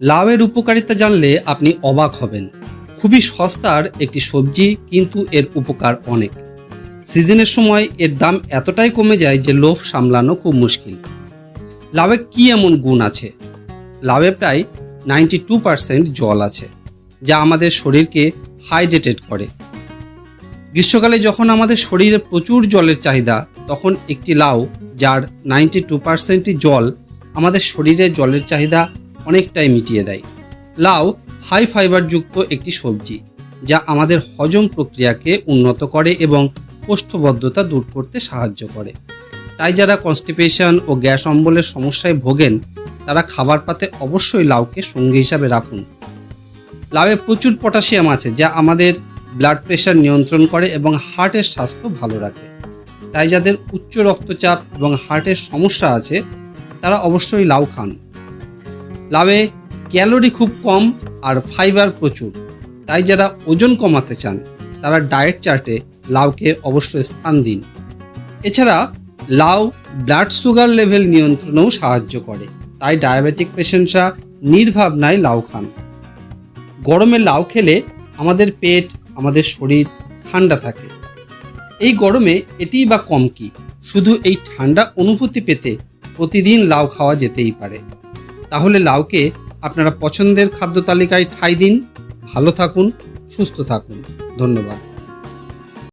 লাউয়ের উপকারিতা জানলে আপনি অবাক হবেন। খুবই সস্তার একটি সবজি, কিন্তু এর উপকার অনেক। সিজনের সময় এর দাম এতটাই কমে যায় যে লোভ সামলানো খুব মুশকিল। লাউয়ে কি এমন গুণ আছে? লাউয়ে প্রায় 92% জল আছে, যা আমাদের শরীরকে হাইড্রেটেড করে। গ্রীষ্মকালে যখন আমাদের শরীরে প্রচুর জলের চাহিদা, তখন একটি লাউ যার 92% জল আমাদের শরীরে জলের চাহিদা অনেকটাই মিটিয়ে দেয়। লাউ হাই ফাইবারযুক্ত একটি সবজি, যা আমাদের হজম প্রক্রিয়াকে উন্নত করে এবং কোষ্ঠবদ্ধতা দূর করতে সাহায্য করে। তাই যারা কনস্টিপেশন ও গ্যাস অম্বলের সমস্যায় ভোগেন, তারা খাবার পাতে অবশ্যই লাউকে সঙ্গী হিসাবে রাখুন। লাউয়ে প্রচুর পটাশিয়াম আছে, যা আমাদের ব্লাড প্রেশার নিয়ন্ত্রণ করে এবং হার্টের স্বাস্থ্য ভালো রাখে। তাই যাদের উচ্চ রক্তচাপ এবং হার্টের সমস্যা আছে, তারা অবশ্যই লাউ খান। লাউয়ে ক্যালোরি খুব কম আর ফাইবার প্রচুর। তাই যারা ওজন কমাতে চান, তারা ডায়েট চার্টে লাউকে অবশ্যই স্থান দিন। এছাড়া লাউ ব্লাড সুগার লেভেল নিয়ন্ত্রণেও সাহায্য করে। তাই ডায়াবেটিক পেশেন্টরা নির্ভাবনায় লাউ খান। গরমে লাউ খেলে আমাদের পেট, আমাদের শরীর ঠান্ডা থাকে। এই গরমে এটিই বা কম কি, শুধু এই ঠান্ডা অনুভূতি পেতে প্রতিদিন লাউ খাওয়া যেতেই পারে। তাহলে লাউকে আপনারা পছন্দের খাদ্য তালিকায় ঠাঁই দিন। ভালো থাকুন, সুস্থ থাকুন। ধন্যবাদ।